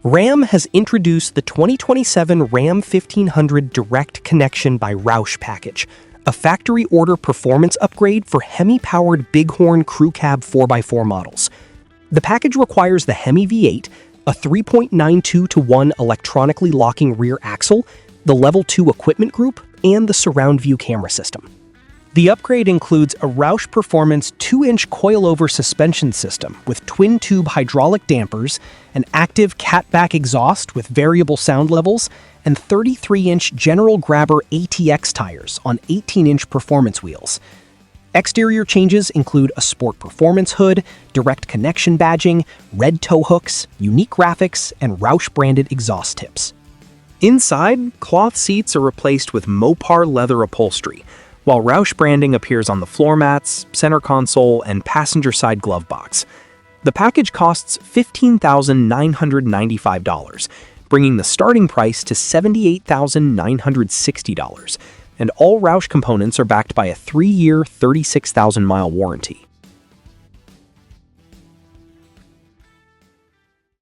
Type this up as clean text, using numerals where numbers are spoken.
Ram has introduced the 2027 Ram 1500 Direct Connection by Roush package, a factory-order performance upgrade for Hemi-powered Bighorn Crew Cab 4x4 models. The package requires the Hemi V8, a 3.92-to-1 electronically locking rear axle, the Level 2 equipment group, and the surround view camera system. The upgrade includes a Roush Performance 2-inch coil-over suspension system with twin-tube hydraulic dampers, an active catback exhaust with variable sound levels, and 33-inch General Grabber ATX tires on 18-inch performance wheels. Exterior changes include a Sport Performance hood, direct connection badging, red tow hooks, unique graphics, and Roush-branded exhaust tips. Inside, cloth seats are replaced with Mopar leather upholstery, while Roush branding appears on the floor mats, center console, and passenger side glove box. The package costs $15,995, bringing the starting price to $78,960, and all Roush components are backed by a 3-year, 36,000-mile warranty.